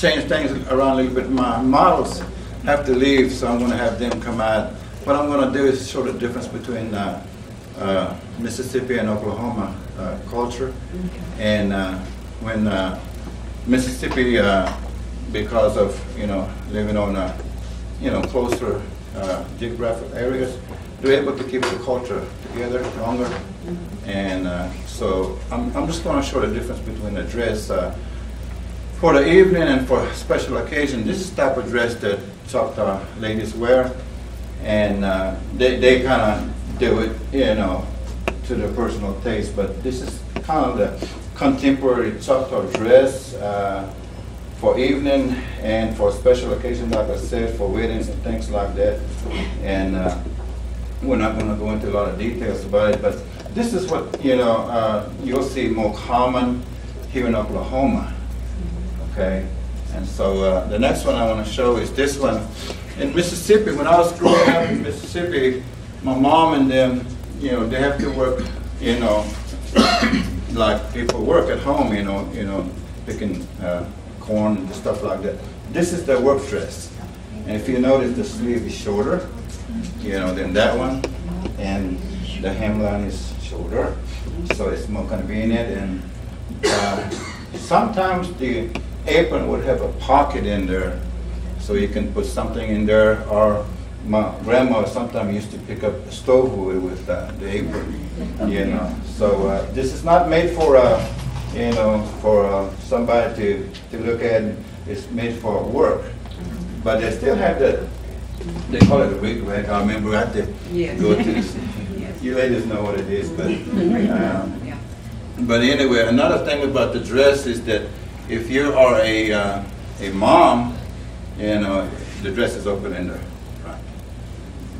change things around a little bit. My models have to leave, so I'm going to have them come out. What I'm going to do is show the difference between Mississippi and Oklahoma culture. Okay. And when Mississippi, because of living on closer geographic areas, they're able to keep the culture together longer. And so I'm just going to show the difference between the dress for the evening and for special occasion. This is the type of dress that Choctaw ladies wear, and they kind of do it, to their personal taste. But this is kind of the contemporary Choctaw dress for evening and for special occasions, like I said, for weddings and things like that. And we're not going to go into a lot of details about it, but this is what you'll see more common here in Oklahoma. Okay, and so the next one I want to show is this one. In Mississippi, when I was growing up in Mississippi, my mom and them, they have to work, like people work at home, picking corn and stuff like that. This is the work dress, and if you notice, the sleeve is shorter, than that one, and the hemline is shorter, so it's more convenient. And sometimes the apron would have a pocket in there, so you can put something in there. Or my grandma sometimes used to pick up a stove wood with the apron, So this is not made for for somebody to look at. It's made for work, but they still have that. They call it a wig rack. I remember I had to go to this. You ladies know what it is, but anyway, another thing about the dress is that if you are a mom, the dress is open in the front,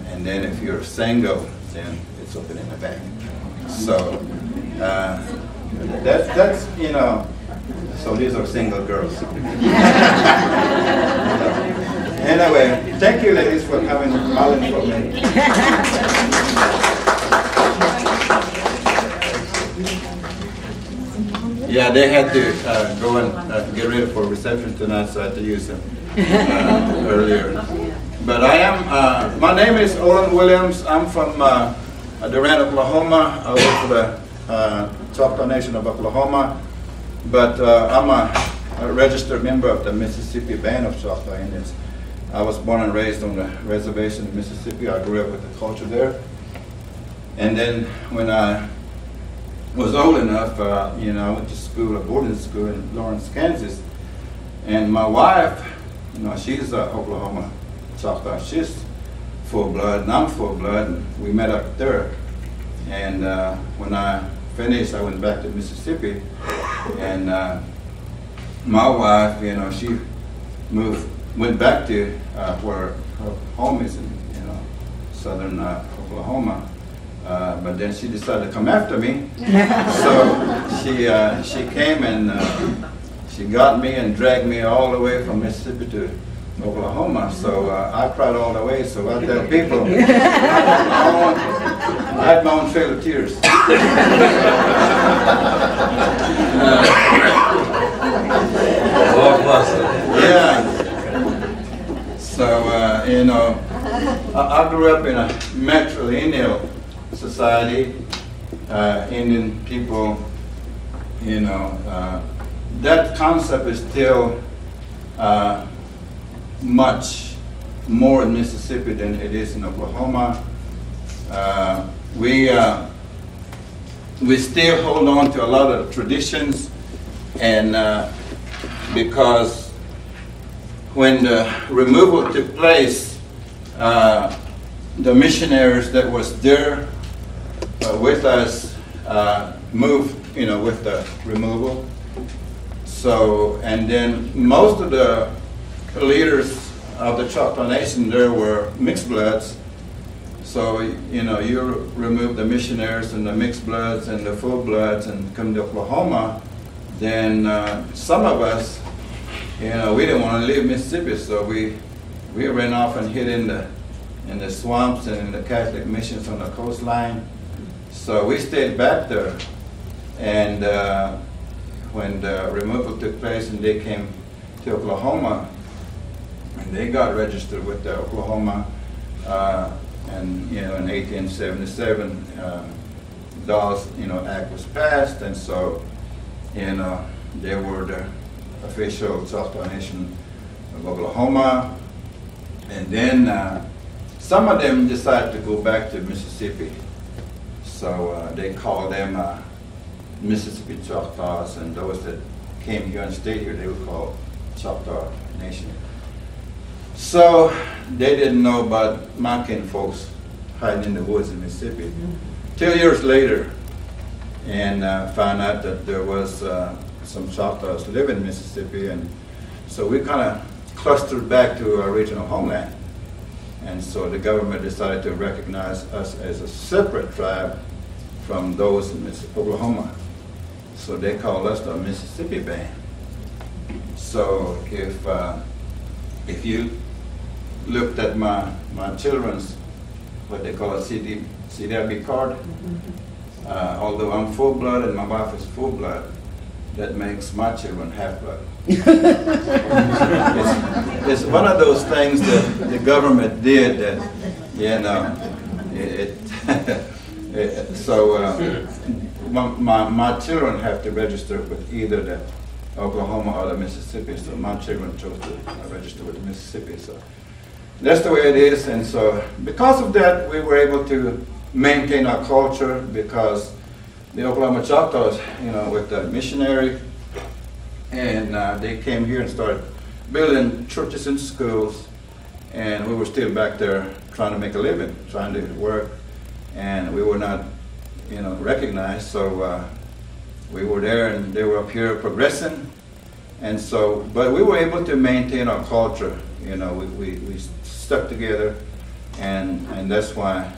and then if you're single, then it's open in the back. So that's So these are single girls. Anyway, thank you, ladies, for coming Olin for me. Yeah, they had to go and get ready for reception tonight, so I had to use them earlier. But I am, my name is Olin Williams. I'm from Durant, Oklahoma. I work for the Choctaw Nation of Oklahoma. But I'm a registered member of the Mississippi Band of Choctaw Indians. I was born and raised on the reservation in Mississippi. I grew up with the culture there. And then when I was old enough, I went to school, a boarding school in Lawrence, Kansas. And my wife, she's Oklahoma Choctaw. She's full blood, and I'm full blood. And we met up there. And when I finished, I went back to Mississippi. And my wife, she went back to where her home is in, southern Oklahoma. But then she decided to come after me. So she came and she got me and dragged me all the way from Mississippi to Oklahoma. So I cried all the way. So I tell people, I had my own trail of tears. Yeah. So I grew up in a matrilineal society. Indian people, that concept is still much more in Mississippi than it is in Oklahoma. We still hold on to a lot of traditions, and because when the removal took place, the missionaries that was there with us moved, with the removal. So, and then most of the leaders of the Choctaw Nation there were mixed bloods. So, you remove the missionaries and the mixed bloods and the full bloods and come to Oklahoma, then some of us, we didn't want to leave Mississippi, so we ran off and hid in the swamps and in the Catholic missions on the coastline. So we stayed back there, and when the removal took place and they came to Oklahoma, and they got registered with the Oklahoma, and in 1877, Dawes Act was passed, and so they were the official Choctaw Nation of Oklahoma, and then some of them decided to go back to Mississippi, so they called them Mississippi Choctaws, and those that came here and stayed here, they were called Choctaw Nation. So they didn't know about my kin folks hiding in the woods in Mississippi. 2 years later, and found out that there was some Choctaws living in Mississippi, and so we kind of clustered back to our original homeland. And so the government decided to recognize us as a separate tribe from those in Oklahoma. So they called us the Mississippi Band. So if you looked at my children's, what they call a CDIB card, although I'm full-blood and my wife is full-blood, that makes my children half-blood. It's one of those things that the government did that, so my children have to register with either the Oklahoma or the Mississippi, so my children chose to register with the Mississippi. So that's the way it is, and so because of that, we were able to maintain our culture, because the Oklahoma Choctaws, with the missionary, and they came here and started building churches and schools, and we were still back there trying to make a living, trying to work, and we were not, recognized. So we were there, and they were up here progressing, and so, but we were able to maintain our culture. We stuck together, and that's why,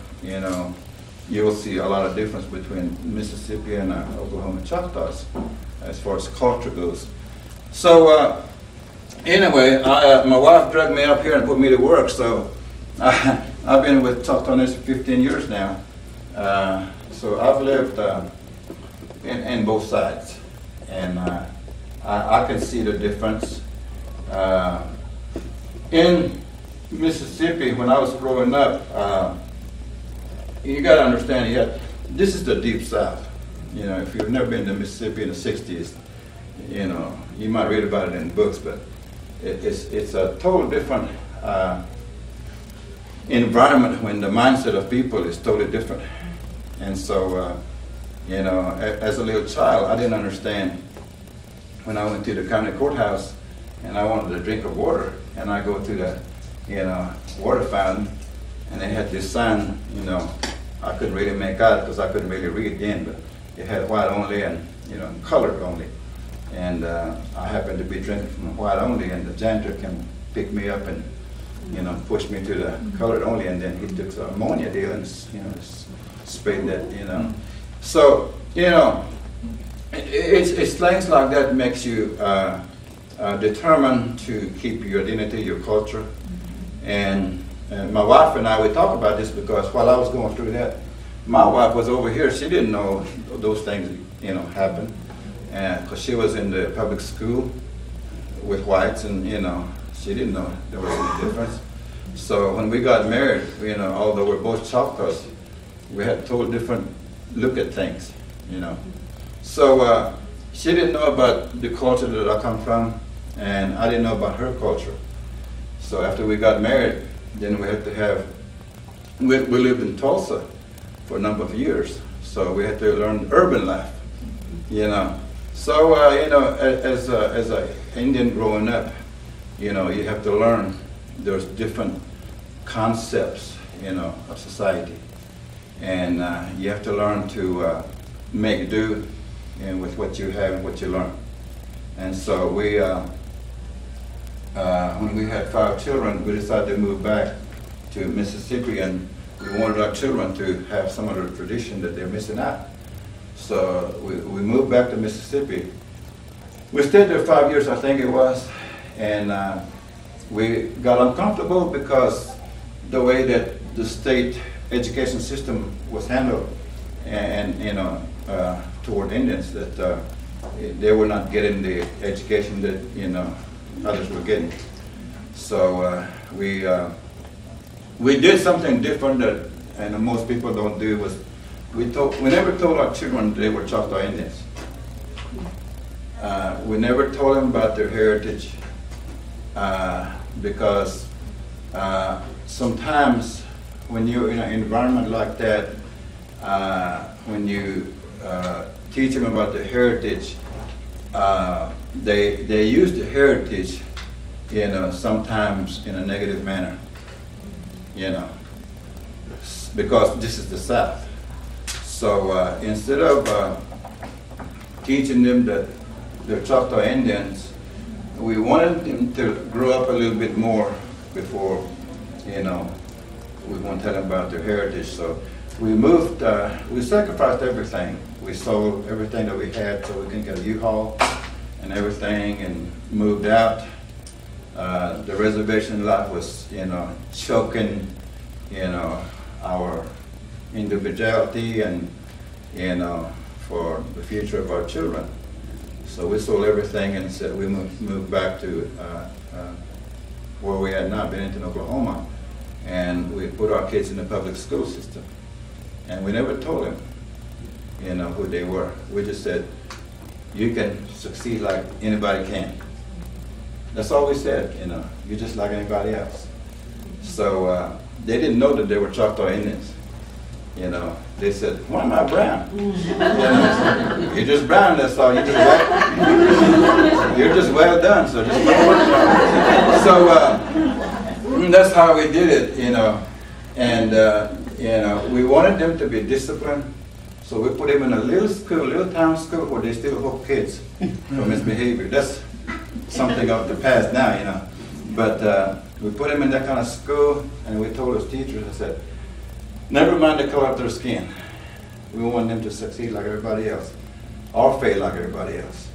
you will see a lot of difference between Mississippi and Oklahoma Choctaws as far as culture goes. So anyway, my wife dragged me up here and put me to work. So I've been with Choctaw Nation 15 years now. So I've lived in both sides, and I can see the difference. In Mississippi, when I was growing up, you got to understand, this is the deep South. If you've never been to Mississippi in the 60s, you might read about it in books, but it's a total different environment when the mindset of people is totally different. And so, as a little child, I didn't understand when I went to the county courthouse and I wanted a drink of water, and I go to the, water fountain, and they had this sign, I couldn't really make out because I couldn't really read then, but it had white only and, colored only. And I happened to be drinking from white only, and the janitor can pick me up and, push me to the colored only, and then he took some ammonia deal and, sprayed that, So, it's things like that makes you determined to keep your identity, your culture. And my wife and I, we talk about this because while I was going through that, my wife was over here. She didn't know those things, happen. Because she was in the public school with whites, and, she didn't know there was any difference. So when we got married, although we're both Choctaws, we had a total different look at things, So she didn't know about the culture that I come from, and I didn't know about her culture. So after we got married, then we had to have, we lived in Tulsa for a number of years, so we had to learn urban life, So, as a Indian growing up, you have to learn there's different concepts, of society. And you have to learn to make do with what you have and what you learn. And so we, when we had 5 children, we decided to move back to Mississippi, and we wanted our children to have some of the tradition that they're missing out. So we moved back to Mississippi. We stayed there 5 years, I think it was, and we got uncomfortable because the way that the state education system was handled, and toward Indians, that they were not getting the education that others were getting. So we did something different that and most people don't do. Was we never told our children they were Choctaw Indians. We never told them about their heritage because sometimes when you're in an environment like that, when you teach them about their heritage, they use the heritage, sometimes in a negative manner, because this is the South. So instead of teaching them that they're Choctaw Indians, we wanted them to grow up a little bit more before, we want to tell them about their heritage. So we moved, we sacrificed everything. We sold everything that we had so we can get a U-Haul and everything and moved out. The reservation lot was, choking, our individuality and, for the future of our children. So we sold everything and said we moved back to where we had now, Bennington, Oklahoma, and we put our kids in the public school system. And we never told them, who they were. We just said, you can succeed like anybody can. That's all we said, you're just like anybody else. So they didn't know that they were Choctaw Indians. They said, why am I brown? You're just brown, that's all. You're just well done, so just so that's how we did it, and we wanted them to be disciplined, so we put them in a little town school where they still hook kids for misbehavior. That's something of the past now, but we put them in that kind of school, and we told those teachers, I said, never mind the color of their skin. We want them to succeed like everybody else, or fail like everybody else.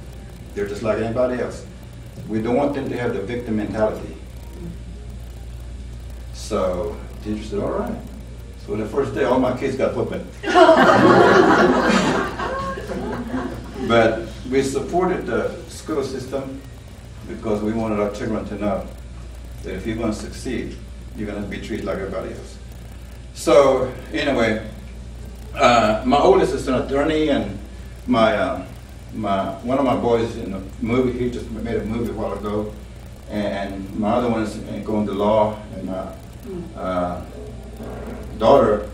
They're just like anybody else. We don't want them to have the victim mentality. So the teacher said, all right. So the first day, all my kids got whooping. But we supported the school system because we wanted our children to know that if you're going to succeed, you're going to be treated like everybody else. So anyway, my oldest is an attorney, and one of my boys in a movie, he just made a movie a while ago, and my other one is going to law, and my daughter,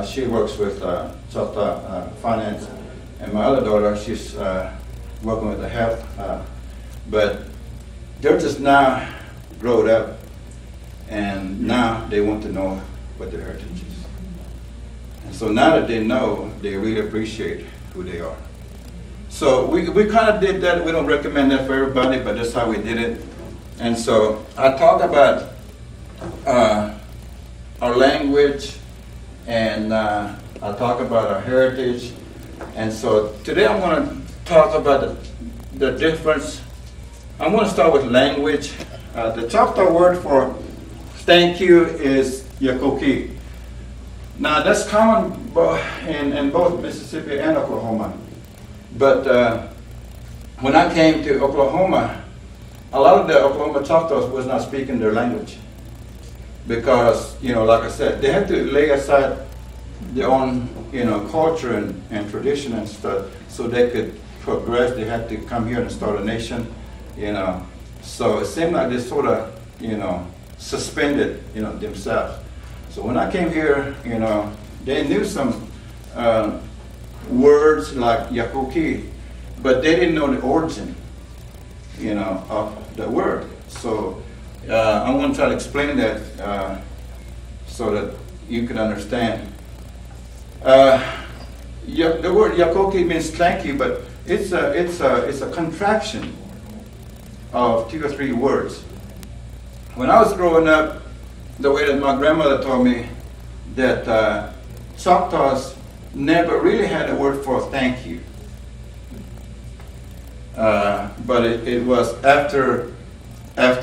she works with Choctaw Finance, and my other daughter, she's working with the health, but they're just now grown up, and now they want to know what their heritage is. And so now that they know, they really appreciate who they are. So we kind of did that. We don't recommend that for everybody, but that's how we did it. And so I talk about our language, and I talk about our heritage. And so today I'm going to talk about the difference. I'm going to start with language. The Choctaw word for thank you is Yakoki. Now that's common in both Mississippi and Oklahoma. But when I came to Oklahoma, a lot of the Oklahoma Choctaws was not speaking their language. Because, like I said, they had to lay aside their own, culture and tradition and stuff so they could progress. They had to come here and start a nation, So it seemed like they sort of, suspended, themselves. So when I came here, they knew some words like Yakoki, but they didn't know the origin, of the word. So I'm going to try to explain that so that you can understand. The word Yakoki means thank you, but it's a contraction of 2 or 3 words. When I was growing up, the way that my grandmother told me that Choctaws never really had a word for thank you. But it was after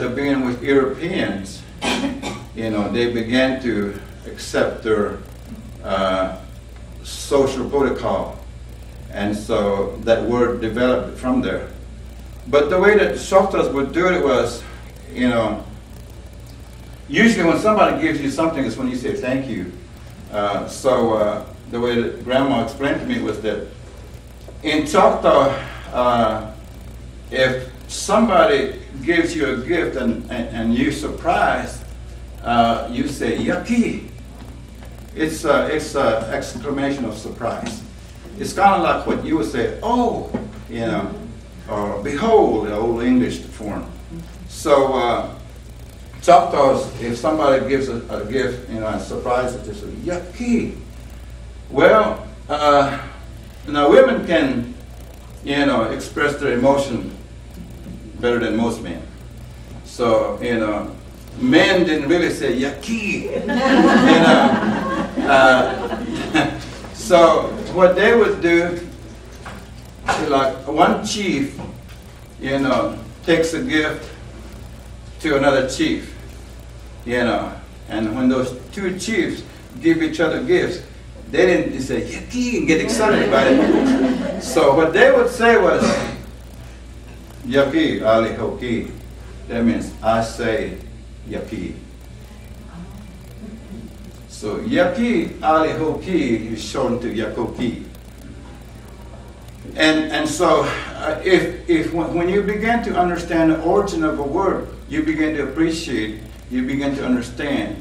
being with Europeans, they began to accept their social protocol. And so that word developed from there. But the way that the Choctaws would do it was, you know, usually when somebody gives you something is when you say thank you. So the way that Grandma explained to me was that in Choctaw, if somebody gives you a gift and you're surprised, you say yucky. It's an exclamation of surprise. It's kind of like what you would say, oh, you know, or behold, the old English form. So Choctaws, if somebody gives a gift, you know, and surprises, they say yucky. Well, now women can, you know, express their emotion better than most men. So, you know, men didn't really say yucky, you know. So what they would do, like one chief, you know, takes a gift to another chief, you know, and when those two chiefs give each other gifts, they didn't say yucky and get excited about it. So what they would say was yucky ali hoki. That means I say yucky. So yucky ali hoki is shown to yakoki. And so if when you begin to understand the origin of a word, you begin to appreciate, you begin to understand,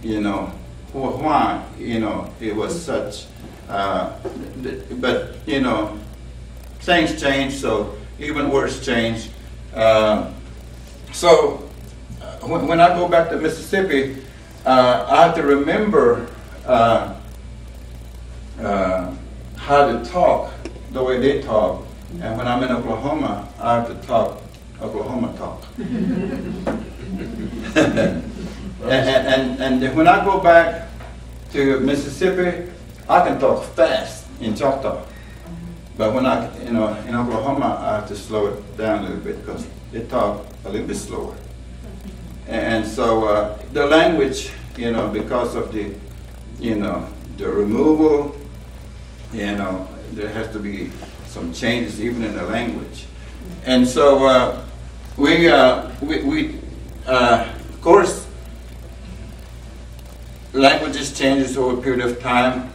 you know, why, you know, it was such, but, you know, things change, so even words change. So when I go back to Mississippi, I have to remember how to talk the way they talk. And when I'm in Oklahoma, I have to talk Oklahoma talk. And when I go back to Mississippi, I can talk fast in Choctaw. But when I, you know, in Oklahoma, I have to slow it down a little bit because they talk a little bit slower. And so the language, you know, because of the, you know, the removal, you know, there has to be some changes even in the language. And so of course, languages changes over a period of time.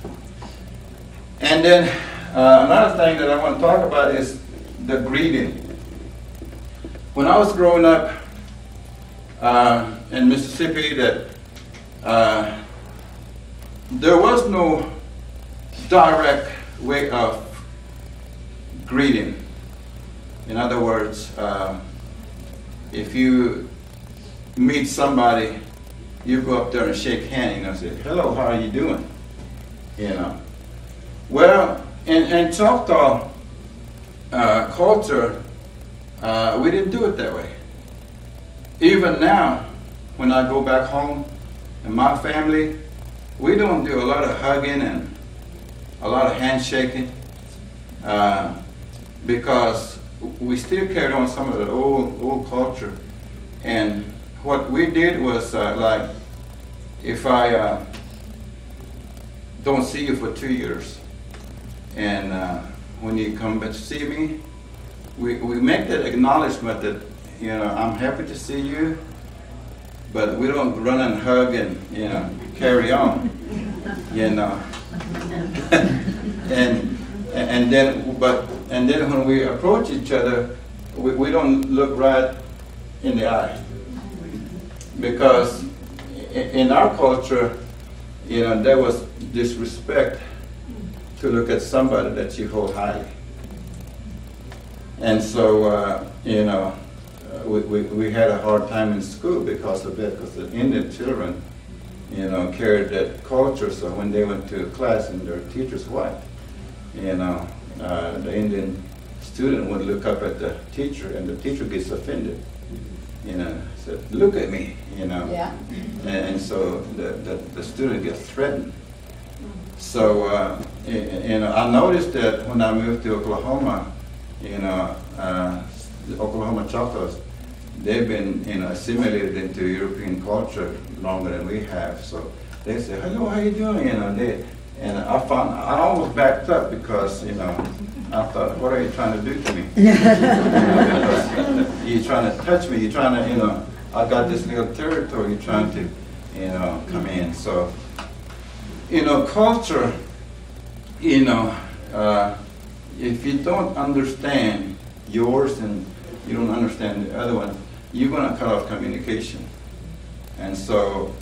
And then another thing that I want to talk about is the greeting. When I was growing up in Mississippi, that there was no direct way of greeting. In other words, if you meet somebody, you go up there and shake hands, you know, say, hello, how are you doing? You know. Well, in Choctaw culture, we didn't do it that way. Even now, when I go back home, in my family, we don't do a lot of hugging and a lot of handshaking because we still carried on some of the old culture. And what we did was like, if I don't see you for 2 years, and when you come back to see me, we make that acknowledgement that, you know, I'm happy to see you, but we don't run and hug and, you know, carry on, you know. and then when we approach each other, we don't look right in the eye, because in our culture, you know, there was disrespect to look at somebody that you hold highly. And so, you know, we had a hard time in school because of that, because the Indian children, you know, carried that culture. So when they went to class and their teacher's white, you know, the Indian student would look up at the teacher, and the teacher gets offended. You know, said, look at me, you know. Yeah. And so the student gets threatened. So, you know, I noticed that when I moved to Oklahoma, you know, the Oklahoma Choctaws, they've been, you know, assimilated into European culture longer than we have. So they say, hello, how you doing? You know, and I almost backed up because, you know, I thought, what are you trying to do to me? You're trying to touch me. You're trying to, I got this little territory. You're trying to, come in. So, culture, if you don't understand yours and you don't understand the other one, you're going to cut off communication. And so,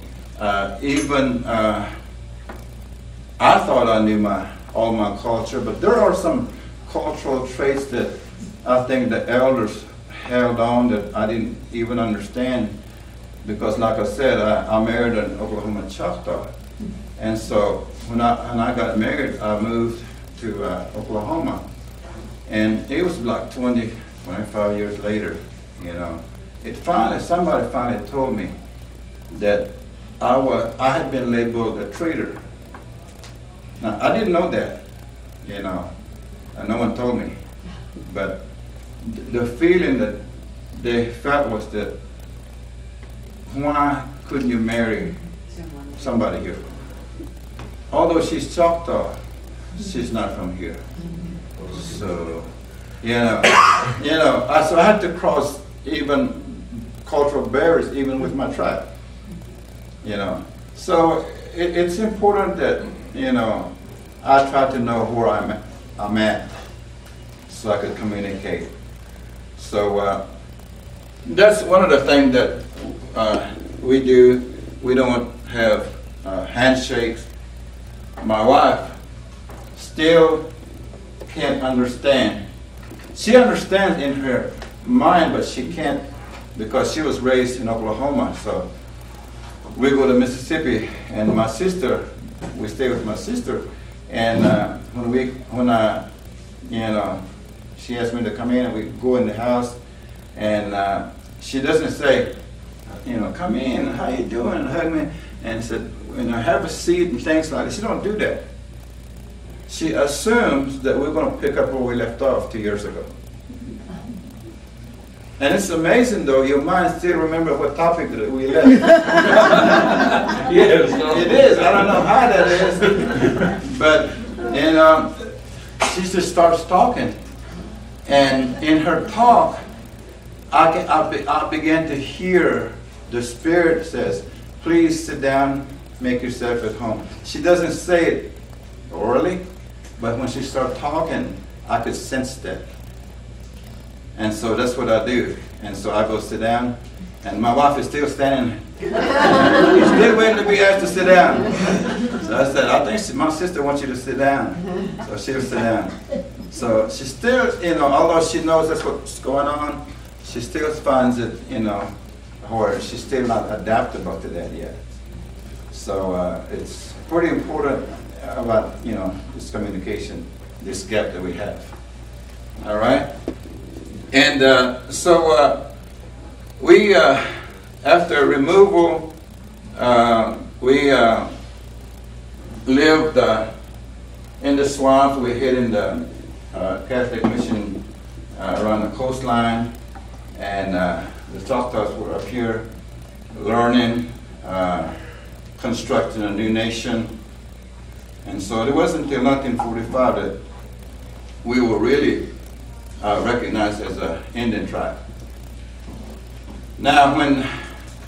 even I thought I knew all my culture, but there are some cultural traits that I think the elders held on that I didn't even understand, because like I said, I married an Oklahoma Choctaw. And so when I got married, I moved to Oklahoma. And it was like 25 years later, somebody finally told me that I had been labeled a traitor. Now, I didn't know that, and no one told me. But the feeling that they felt was that, why couldn't you marry somebody here? Although she's Choctaw, she's not from here. So, so I had to cross even cultural barriers, even with my tribe. So it's important that I try to know where I'm at, so I could communicate. So that's one of the things that we do. We don't have handshakes. My wife still can't understand. She understands in her mind, but she can't, because she was raised in Oklahoma. So we go to Mississippi, and we stay with my sister. And she asked me to come in, and we go in the house, and she doesn't say, come in, how you doing, hug me, and said, have a seat and things like that. She don't do that. She assumes that we're going to pick up where we left off 2 years ago. And it's amazing, though, your mind still remember what topic that we left. Yes, it is. I don't know how that is. But, she just starts talking. And in her talk, I began to hear the Spirit says, please sit down, make yourself at home. She doesn't say it orally, but when she starts talking, I could sense that. And so that's what I do. And so I go sit down, and my wife is still standing. She's still waiting to be asked to sit down. So I said, I think my sister wants you to sit down. So she'll sit down. So she still, although she knows that's what's going on, she still finds it, or she's still not adaptable to that yet. So it's pretty important about, this communication, this gap that we have. All right? And so we, after removal, we lived in the swamp. We hid in the Catholic mission around the coastline, and the Choctaws were up here learning, constructing a new nation. And so it wasn't until 1945 that we were really recognized as an Indian tribe. Now,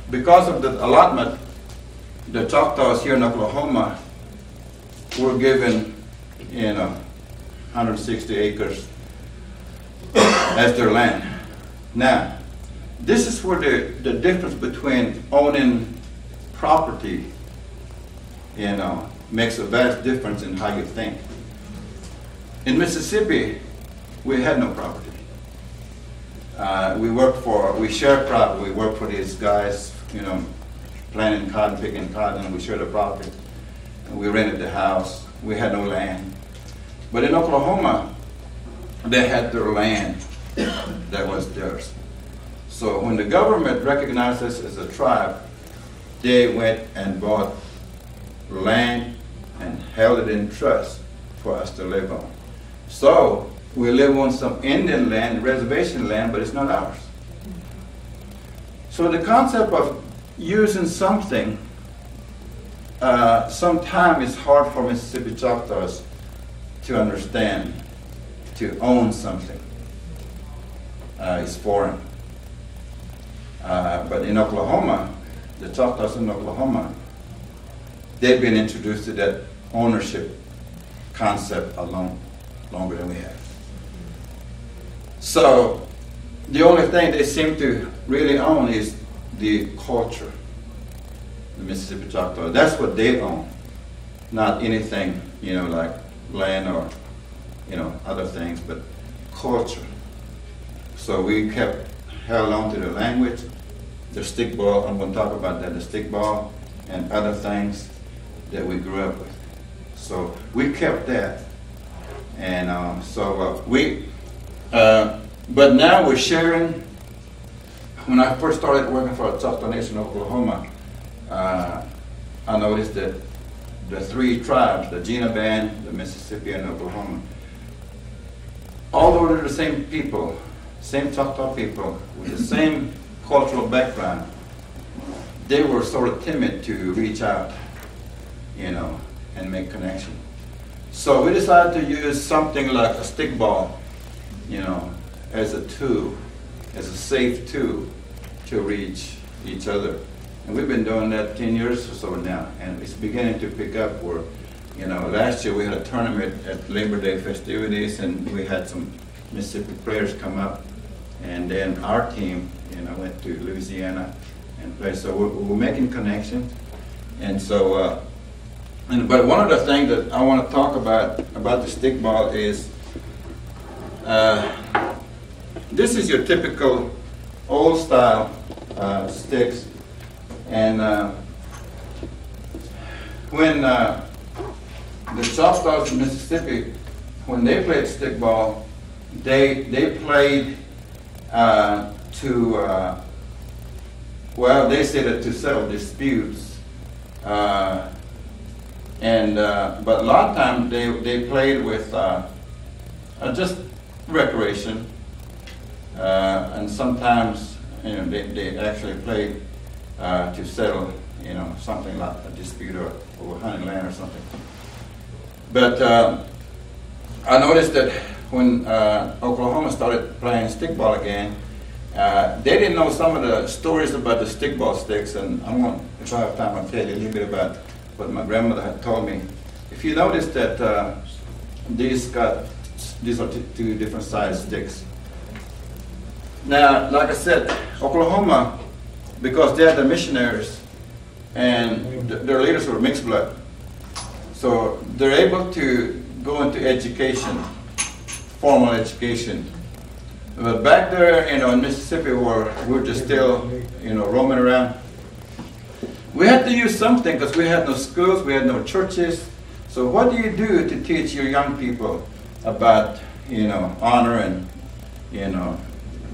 because of the allotment, the Choctaws here in Oklahoma were given, 160 acres as their land. Now, this is where the difference between owning property, makes a vast difference in how you think. In Mississippi, we had no property. We shared property. We worked for these guys, planting cotton, picking cotton, and we shared the property. And we rented the house. We had no land. But in Oklahoma, they had their land that was theirs. So when the government recognized us as a tribe, they went and bought land and held it in trust for us to live on. So we live on some Indian land, reservation land, but it's not ours. So the concept of using something, sometimes it's hard for Mississippi Choctaws to understand. to own something. It's foreign. But in Oklahoma, the Choctaws in Oklahoma, they've been introduced to that ownership concept longer than we have. So the only thing they seem to really own is the culture, the Mississippi Choctaw. That's what they own, not anything, like land or, other things, but culture. So we held on to the language, the stickball. I'm going to talk about that, the stickball, and other things that we grew up with. So we kept that, and but now we're sharing. When I first started working for the Choctaw Nation, Oklahoma, I noticed that the three tribes, the Jena Band, the Mississippi, and Oklahoma, although they're the same people, same Choctaw people, with the same cultural background, they were sort of timid to reach out, and make connection. So we decided to use something like a stickball, as a tool, as a safe tool to reach each other. And we've been doing that 10 years or so now, and it's beginning to pick up where, last year we had a tournament at Labor Day festivities, and we had some Mississippi players come up, and then our team, went to Louisiana and played. So we're making connections, and so, but one of the things that I want to talk about the stickball is, this is your typical old style sticks, and when the Choctaws in Mississippi, when they played stickball, they played they said it to settle disputes, but a lot of times they played with just recreation, and sometimes they actually played to settle something like a dispute or hunting land or something. But I noticed that when Oklahoma started playing stickball again, they didn't know some of the stories about the stickball sticks, and if I have time, I'll tell you a little bit about what my grandmother had told me. If you notice that these are two different size sticks. Now, like I said, Oklahoma, because they're the missionaries and their leaders were mixed blood, so they're able to go into education, formal education. But back there, in Mississippi, where we're just still, roaming around, we had to use something because we had no schools, we had no churches. So what do you do to teach your young people about, honor and,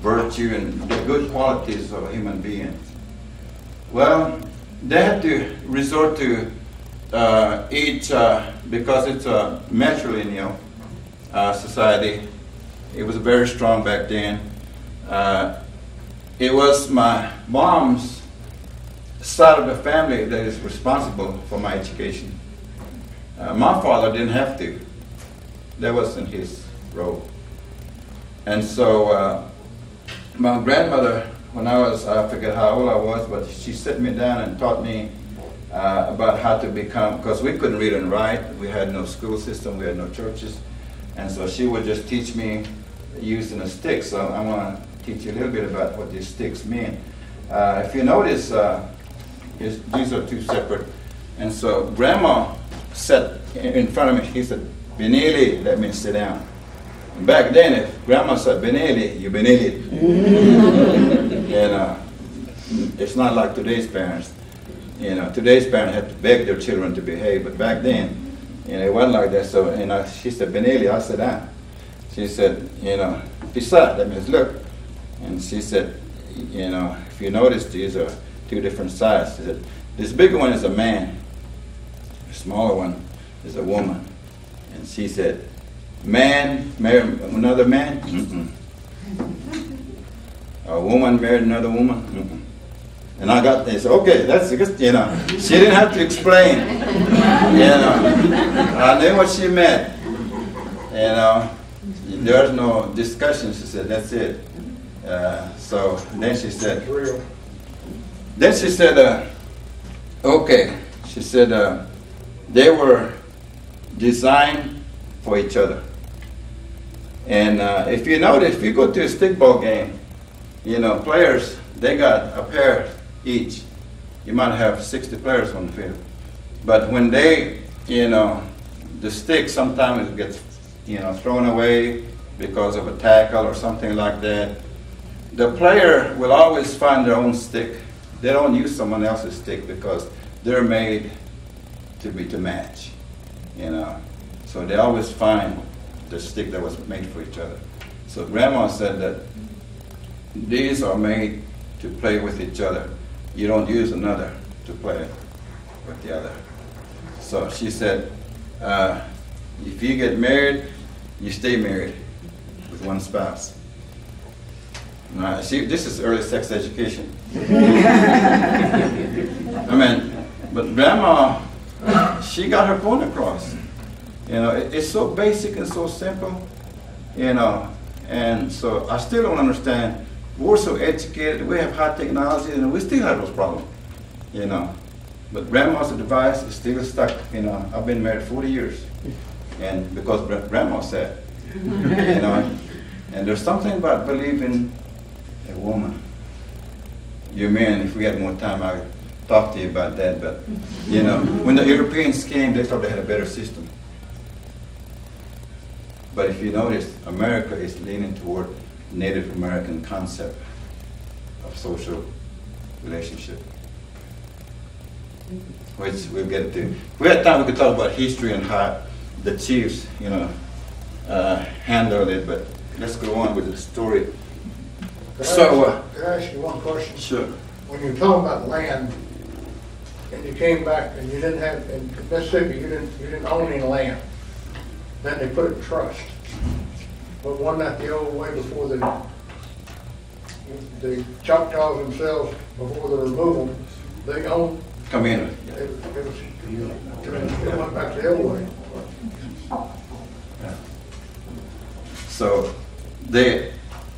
virtue and the good qualities of a human being? Well, they had to resort to each, because it's a matrilineal society. It was very strong back then. It was my mom's side of the family that is responsible for my education. My father didn't have to. That wasn't his role. And so my grandmother, when I forget how old I was, but she sat me down and taught me about how to become, because we couldn't read and write, we had no school system, we had no churches, and so she would just teach me using a stick. So I want to teach you a little bit about what these sticks mean. If you notice, these are two separate, and so Grandma sat in front of me. He said, "Benili," that means sit down. And back then, if Grandma said Benili, you Benili. And it's not like today's parents. Today's parents have to beg their children to behave, but back then, it wasn't like that. So, she said, "Benili," I sat down. She said, "Pisa," that means look. And she said, if you notice, these are two different sizes. She said, this bigger one is a man. The smaller one is a woman. And she said, "Man married another man? Mm-mm. A woman married another woman? Mm-mm." And I got this. Okay, that's because she didn't have to explain. I knew what she meant. There's no discussion. She said, that's it. So then she said, okay. She said, they were designed for each other. And if you notice, if you go to a stickball game, you know, players, they got a pair each. You might have 60 players on the field. But when they, you know, the stick sometimes it gets, you know, thrown away because of a tackle or something like that, the player will always find their own stick. They don't use someone else's stick because they're made to match, you know. So they always find the stick that was made for each other. So Grandma said that these are made to play with each other. You don't use another to play with the other. So she said, if you get married, you stay married with one spouse. See, this is early sex education. I mean, but Grandma, she got her point across. You know, it's so basic and so simple, you know, and so I still don't understand. We're so educated, we have high technology, and we still have those problems, you know. But Grandma's advice is still stuck, you know. I've been married 40 years, and because Grandma said, you know, and there's something about believing a woman. You men, if we had more time, I would talk to you about that, but, you know, when the Europeans came, they thought they had a better system. But if you notice, America is leaning toward Native American concept of social relationship, which we'll get to. If we had time, we could talk about history and how the chiefs, you know, handled it, but let's go on with the story. Could I ask you one question? Sure. When you're talking about land, and you came back and you didn't have, in Mississippi, you didn't own any land. Then they put it in trust. But wasn't that the old way before the Choctaws themselves, before the removal, they owned? Come in. It went back the old way. So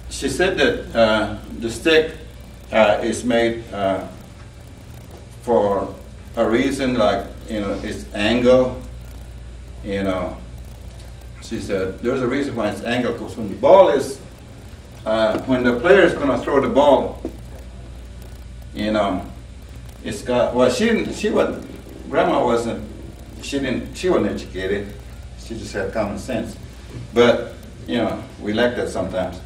she said that the stick is made for a reason, like, you know, its angle, you know. She said there's a reason why it's angled, because when the ball is, when the player is going to throw the ball, you know, it's got, well, Grandma wasn't educated. She just had common sense. But, you know, we like that sometimes.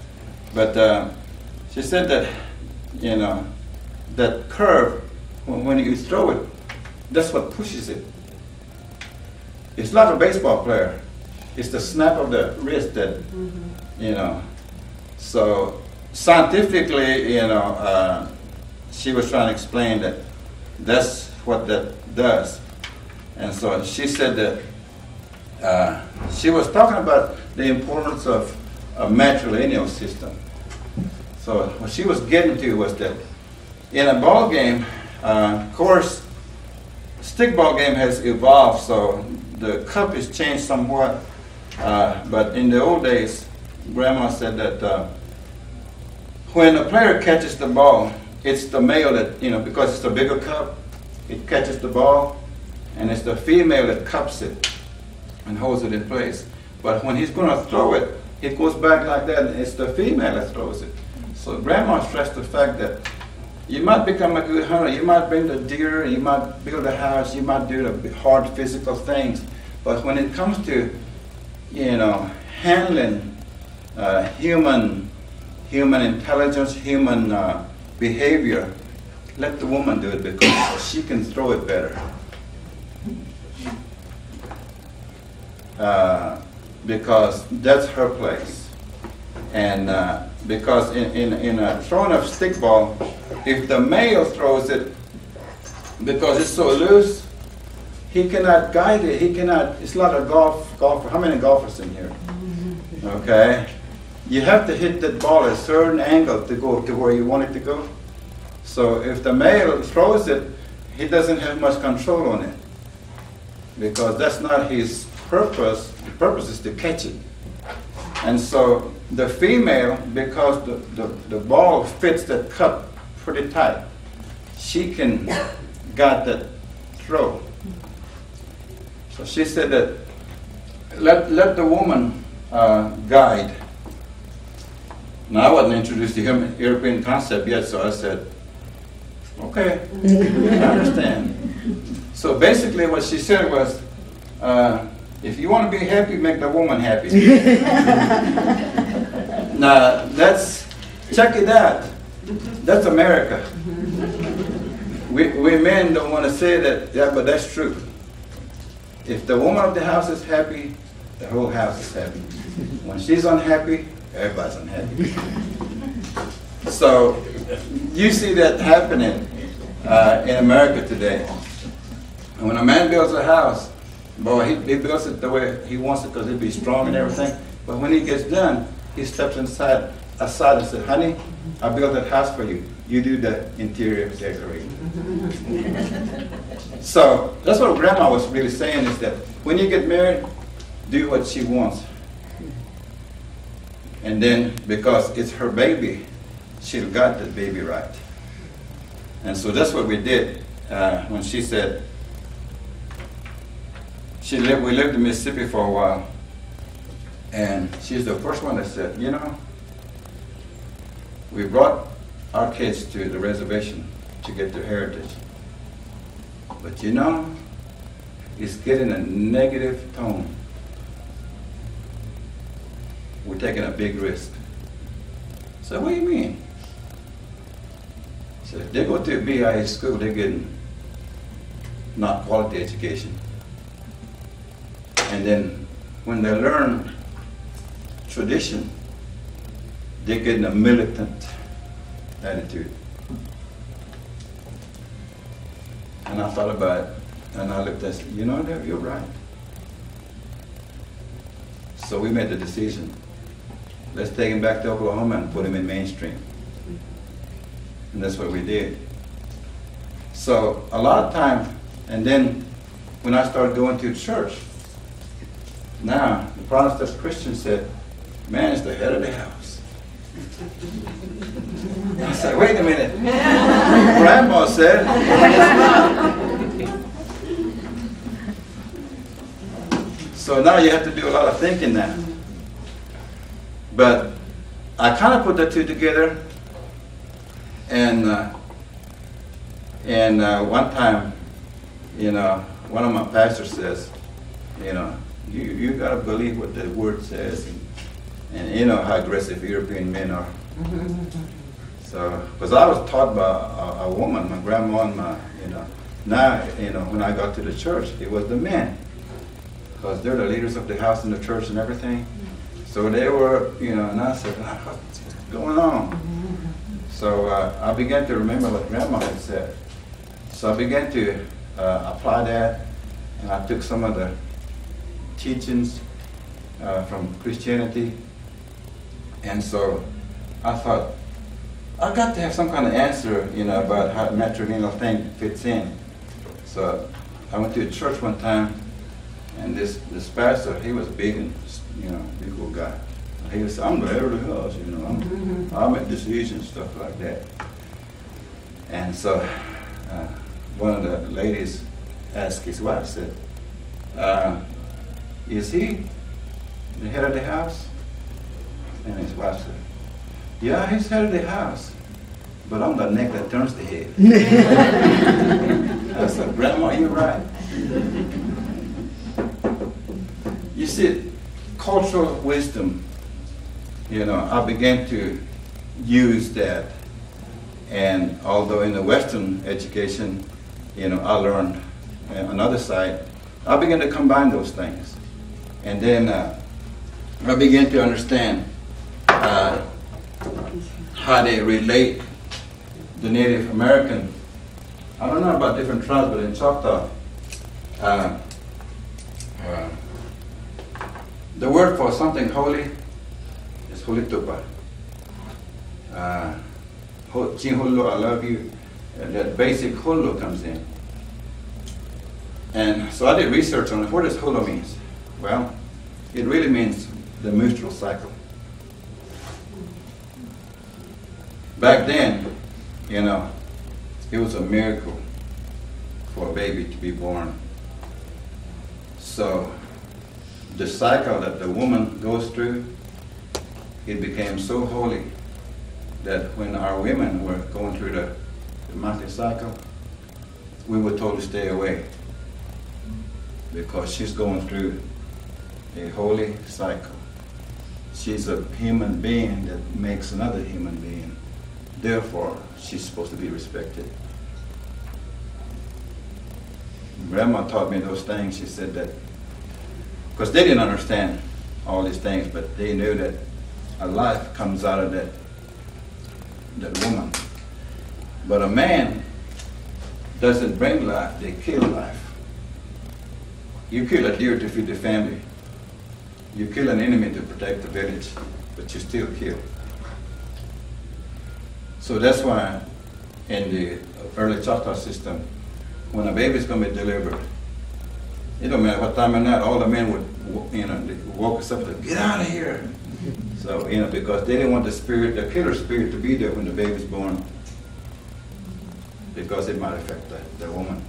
But she said that, you know, that curve, when you throw it, that's what pushes it. It's not a baseball player. It's the snap of the wrist that, you know. So scientifically, you know, she was trying to explain that that's what that does. And so she said that she was talking about the importance of a matrilineal system. So what she was getting to was that in a ball game, of course, stickball game has evolved, so the cup has changed somewhat. But in the old days, Grandma said that when a player catches the ball, it's the male that, you know, because it's a bigger cup, it catches the ball, and it's the female that cups it and holds it in place. But when he's going to throw it, it goes back like that, and it's the female that throws it. So Grandma stressed the fact that you might become a good hunter, you might bring the deer, you might build a house, you might do the hard physical things, but when it comes to, you know, handling human intelligence, human behavior, let the woman do it, because she can throw it better. Because that's her place. And because in a throwing of stickball, if the male throws it, because it's so loose, he cannot guide it. He cannot. It's not a golfer. How many golfers in here? Okay. You have to hit that ball at a certain angle to go to where you want it to go. So if the male throws it, he doesn't have much control on it, because that's not his purpose. The purpose is to catch it. And so the female, because the ball fits the cup pretty tight, she can got that throw. So she said that let the woman guide. Now I wasn't introduced to him European concept yet, so I said, okay, I understand. So basically what she said was, if you want to be happy, make the woman happy. Now check it out. That's America. We men don't want to say that, yeah, but that's true. If the woman of the house is happy, the whole house is happy. When she's unhappy, everybody's unhappy. So you see that happening in America today. And when a man builds a house, boy, he builds it the way he wants it because it'll be strong and everything. But when he gets done, he steps aside and says, honey, I built that house for you. You do the interior decorating. So that's what Grandma was really saying, is that when you get married, do what she wants. And then, because it's her baby, she'll got the baby right. And so that's what we did when she said, we lived in Mississippi for a while, and she's the first one that said, you know, we brought our kids to the reservation to get their heritage. But you know, it's getting a negative tone. We're taking a big risk. So what do you mean? So if they go to a BIA school, they're getting not quality education. And then when they learn tradition, they're getting a militant attitude. And I thought about it, and I looked and said, you know, you're right. So we made the decision. Let's take him back to Oklahoma and put him in mainstream. And that's what we did. So a lot of time, and then when I started going to church, now the Protestant Christian said, man is the head of the house. I said, wait a minute. Grandma said. So now you have to do a lot of thinking now. But I kind of put the two together, and one time, you know, one of my pastors says, you know, you got to believe what the word says, and you know how aggressive European men are. So, because I was taught by a woman, my grandma, and my, you know, now, you know, when I got to the church, it was the men, because they're the leaders of the house and the church and everything. So they were, you know, and I said, what's going on? So I began to remember what Grandma had said. So I began to apply that, and I took some of the teachings from Christianity. And so I thought, I got to have some kind of answer, you know, about how the matrilineal thing fits in. So I went to a church one time, and this pastor, he was big and, you know, big old guy. He was, I'm the head of the house, you know, I make decisions, stuff like that. And so one of the ladies asked his wife, said, is he the head of the house? And his wife said, yeah, he's head of the house, but I'm the neck that turns the head. I said, Grandma, you're right. You see, cultural wisdom, you know, I began to use that. And although in the Western education, you know, I learned another side, I began to combine those things. And then I began to understand how they relate the Native American. I don't know about different tribes, but in Choctaw, the word for something holy is hulitupa. Chinhulu, I love you. That basic hulu comes in. And so I did research on it. What does hulu means? Well, it really means the menstrual cycle. Back then, you know, it was a miracle for a baby to be born. So the cycle that the woman goes through, it became so holy that when our women were going through the monthly cycle, we were told to stay away because she's going through a holy cycle. She's a human being that makes another human being. Therefore, she's supposed to be respected. Grandma taught me those things. She said that, because they didn't understand all these things, but they knew that a life comes out of that woman. But a man doesn't bring life, they kill life. You kill a deer to feed the family. You kill an enemy to protect the village, but you still kill. So that's why in the early Choctaw system, when a baby's going to be delivered, it don't matter what time of night, all the men would, you know, woke us up to get out of here. So, you know, because they didn't want the spirit, the killer spirit, to be there when the baby's born, because it might affect the woman.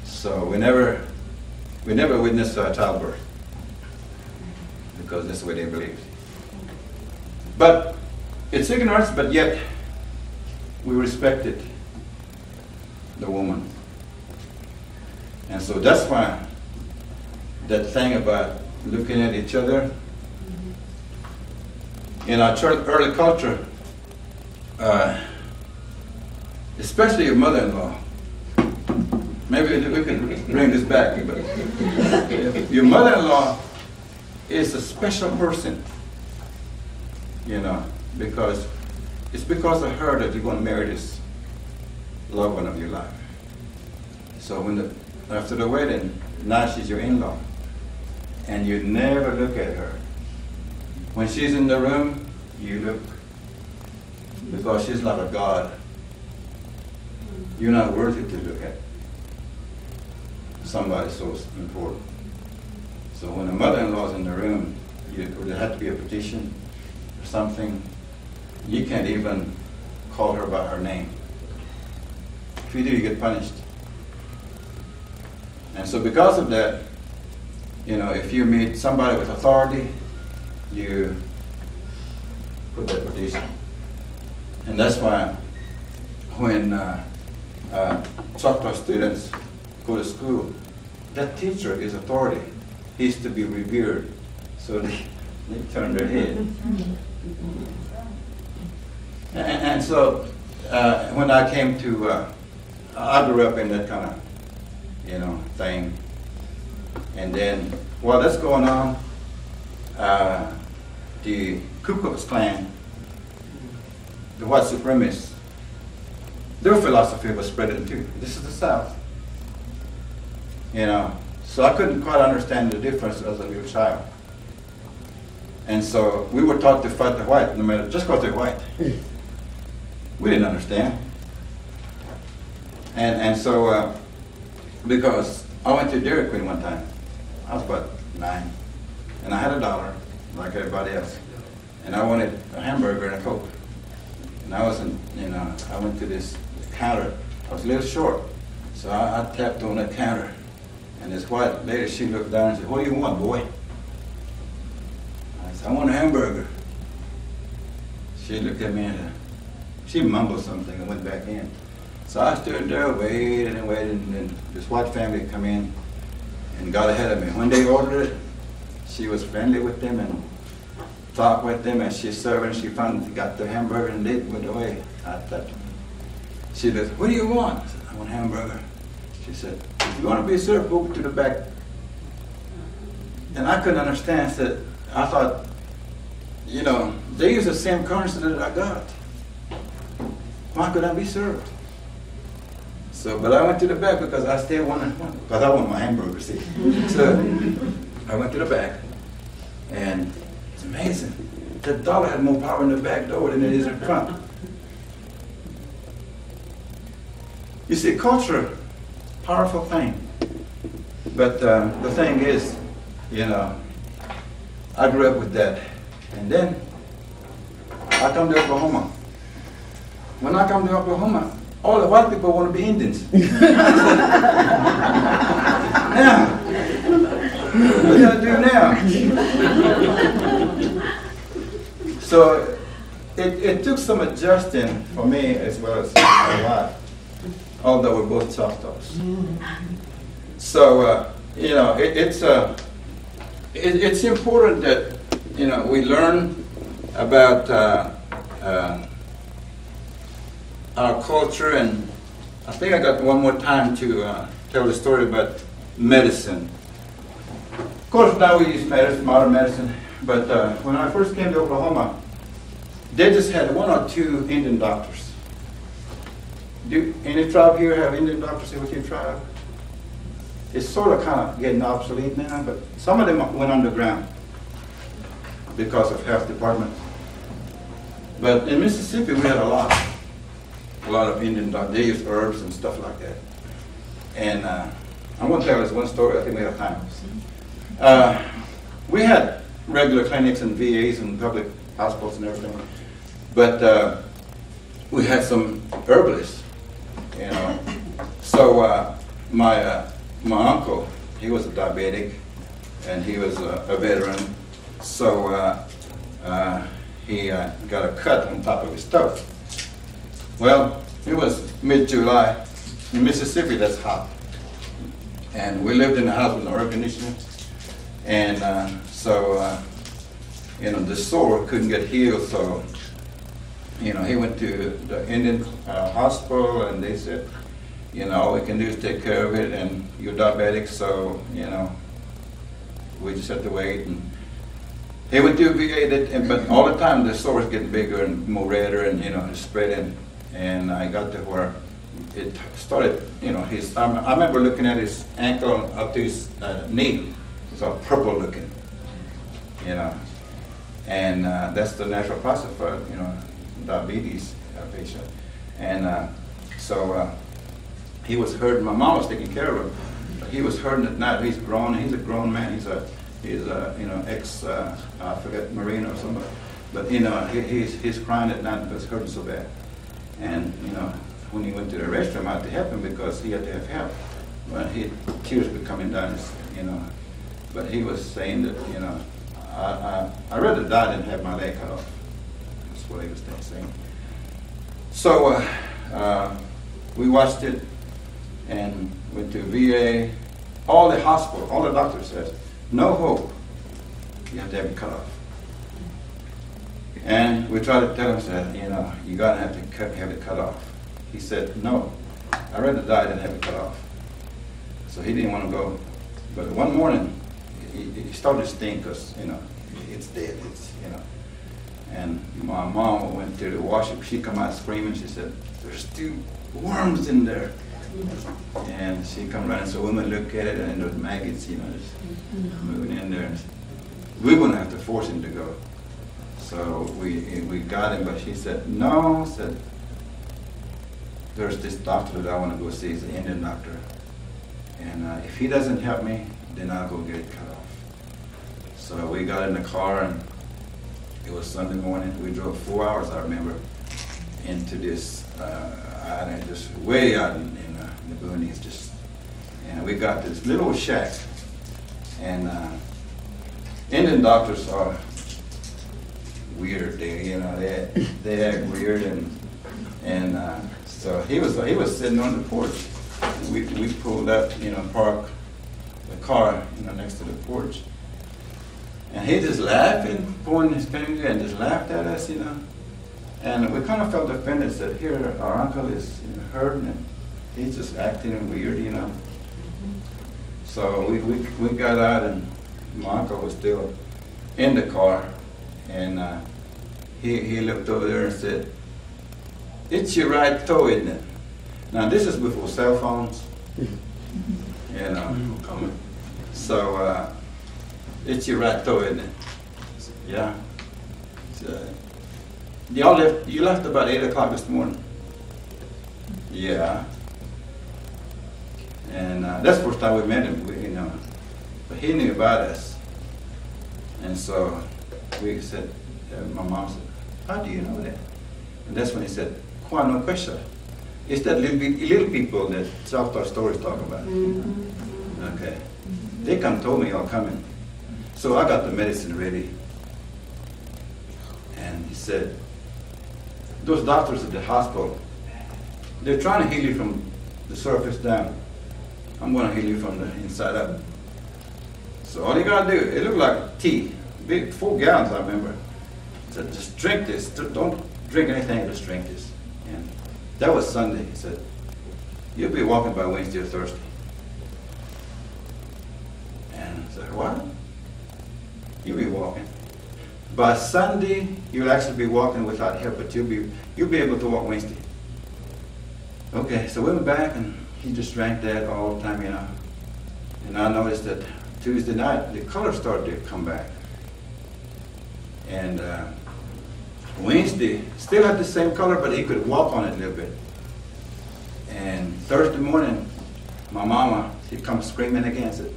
So we never witnessed a childbirth, because that's the way they believed. But it's ignorance, but yet we respected the woman. And so that's why that thing about looking at each other, in our early culture, especially your mother-in-law, maybe we can bring this back, but your mother-in-law is a special person, you know, because it's because of her that you're going to marry this loved one of your life. So after the wedding, now she's your in-law, and you never look at her. When she's in the room, you look, because she's like a god. You're not worthy to look at somebody so important. So when a mother-in-law's in the room, there had to be a petition or something. You can't even call her by her name. If you do, you get punished. And so because of that, you know, if you meet somebody with authority, you put that petition. And that's why when Choctaw students go to school, that teacher is authority. He's to be revered. So they turn their head. And so when I came to, I grew up in that kind of, you know, thing. And then while that's going on, the Ku Klux Klan, the white supremacists, their philosophy was spreading too. This is the South. You know, so I couldn't quite understand the difference as a little child. And so we were taught to fight the white, no matter, just because they're white. We didn't understand. And so, because I went to Dairy Queen one time. I was about 9. And I had $1, like everybody else. And I wanted a hamburger and a Coke. And I wasn't, you know, I went to this counter. I was a little short. So I tapped on that counter. And this white lady, she looked down and said, "What do you want, boy?" I said, "I want a hamburger." She looked at me and she mumbled something and went back in. So I stood there, waited and waited, and then this white family come in and got ahead of me. When they ordered it, she was friendly with them and talked with them, and she served, and she finally got the hamburger and they went away. She said, "What do you want?" I said, "I want a hamburger." She said, "If you want to be served, go to the back." And I couldn't understand. I thought, you know, they use the same currency that I got. Why could I be served? So, but I went to the back because I still wanted one, because I want my hamburger, see. So I went to the back, and it's amazing. The dollar had more power in the back door than it is in front. You see, culture, powerful thing. But the thing is, you know, I grew up with that. And then I come to Oklahoma. When I come to Oklahoma, all the white people want to be Indians. Now, what do I do now? So it took some adjusting for me as well as my wife, although we're both Choctaws. So you know, it's important that, you know, we learn about our culture, and I think I got one more time to tell the story about medicine. Of course, now we use medicine, modern medicine, but when I first came to Oklahoma, they just had 1 or 2 Indian doctors. Do any tribe here have Indian doctors with your tribe? It's sort of kind of getting obsolete now, but some of them went underground because of health department. But in Mississippi, we had a lot of Indian doctors. They used herbs and stuff like that. And I'm going to tell this one story. I think we have time. We had regular clinics and VAs and public hospitals and everything, but we had some herbalists, you know. So my uncle, he was a diabetic, and he was a veteran. So he got a cut on top of his toe. Well, it was mid-July. In Mississippi, that's hot. And we lived in a house with no air conditioning. And you know, the sore couldn't get healed. So, you know, he went to the Indian hospital, and they said, you know, all we can do is take care of it, and you're diabetic, so, you know, we just have to wait. And he went to VA, but all the time the sore was getting bigger and more redder, and, you know, it's spreading. And I got to where it started, you know, I remember looking at his ankle up to his knee. It's all purple looking, you know. And that's the natural process for, you know, diabetes patient. And so he was hurting. My mom was taking care of him. But he was hurting at night. He's grown. He's a grown man. He's a you know, ex I forget, Marine or something. But you know, he's crying at night because it's hurting so bad. And you know, when he went to the restroom, I had to help him because he had to have help. Well, tears were coming down his, you know. But he was saying that, you know, I'd rather die than have my leg cut off. That's what he was saying. So we watched it and went to VA. All the hospital, all the doctors said, no hope. You have to have it cut off. And we tried to tell him, said, you know, you gotta have it cut off. He said, no, I'd rather die than have it cut off. So he didn't want to go. But one morning, he started to stink because, you know, it's dead, it's, you know. And my mom went to the washroom. She come out screaming. She said, there's still worms in there. And she come running. So women look at it, and those maggots, you know, just moving in there. We wouldn't have to force him to go. So we got him, but she said, no, said, there's this doctor that I want to go see. He's an Indian doctor. And if he doesn't help me, then I'll go get it cut off. So we got in the car, and it was Sunday morning. We drove 4 hours, I remember, into this island, just way out in the boonies. And we got this little shack. And Indian doctors are weird. They act weird, and so he was sitting on the porch. We pulled up, you know, parked the car, you know, next to the porch. And he just laughing, pointing his finger, and just laughed at us, you know. And we kind of felt offended that here our uncle is, you know, hurting, and he's just acting weird, you know. So we got out, and my uncle was still in the car, and he looked over there and said, "It's your right toe, isn't it?" Now this is before cell phones, you know. So it's your right toe, isn't it? Yeah. So, you left about 8 o'clock this morning. Yeah. And that's the first time we met him, you know. But he knew about us. And so we said, my mom said, how do you know that? And that's when he said, "Kwa no question." It's that little people that Choctaw stories talk about. Okay. They come told me, "Y'all coming." So I got the medicine ready. And he said, those doctors at the hospital, they're trying to heal you from the surface down. I'm going to heal you from the inside up. So all you got to do, it looked like tea, big 4 gallons, I remember. He said, just drink this. Don't drink anything, just drink this. And that was Sunday. He said, you'll be walking by Wednesday or Thursday. And I said, what? You'll be walking. By Sunday, you'll actually be walking without help, but you'll be able to walk Wednesday. Okay, so we went back, and he just drank that all the time, you know. And I noticed that Tuesday night, the color started to come back. And Wednesday, still had the same color, but he could walk on it a little bit. And Thursday morning, my mama, she comes screaming again, said,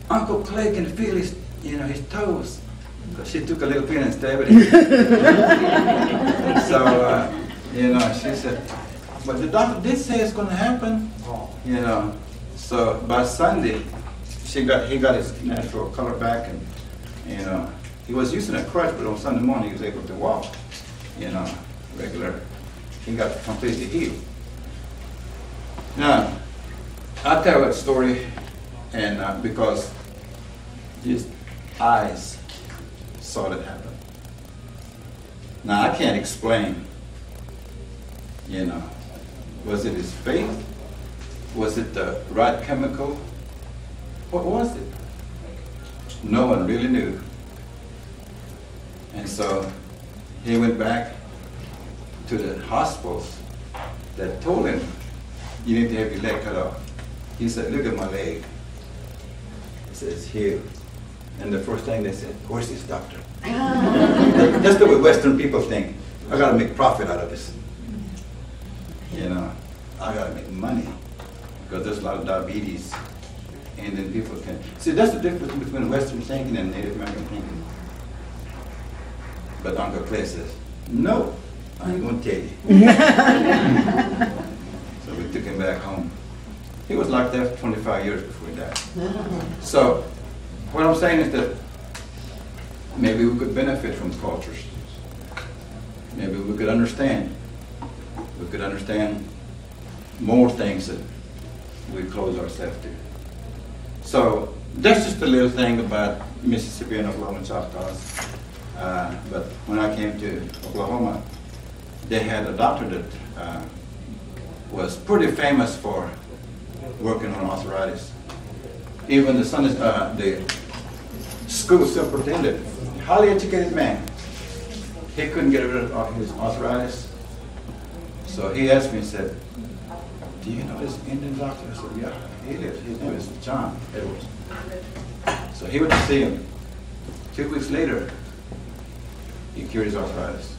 "Uncle Clay can feel his, his toes." Because she took a little pin and stabbed it. So, she said, but the doctor did say it's going to happen, So by Sunday, he got his natural color back, and he was using a crutch, but on Sunday morning he was able to walk, regular. He got completely healed. Now, I'll tell that story, and because his eyes saw it happen. Now, I can't explain, was it his faith? Was it the right chemical? What was it? No one really knew. And so he went back to the hospitals that told him, you need to have your leg cut off. He said, look at my leg. He says, here. And the first thing they said, where's this doctor? That's the way Western people think. I got to make profit out of this. I got to make money because there's a lot of diabetes. And then people can, see, that's the difference between Western thinking and Native American thinking. But Uncle Clay says, no, I ain't going to tell you. So we took him back home. He was like that for 25 years before he died. So what I'm saying is that maybe we could benefit from cultures. Maybe we could understand. We could understand more things that we close ourselves to. So that's just a little thing about Mississippi and Oklahoma Choctaws. But when I came to Oklahoma, they had a doctor that was pretty famous for working on arthritis. Even the school superintendent, highly educated man, he couldn't get rid of his arthritis. So he asked me, he said, do you know this Indian doctor? I said, yeah, he lives. His name is John Edwards. So he went to see him. 2 weeks later, he cured his arthritis.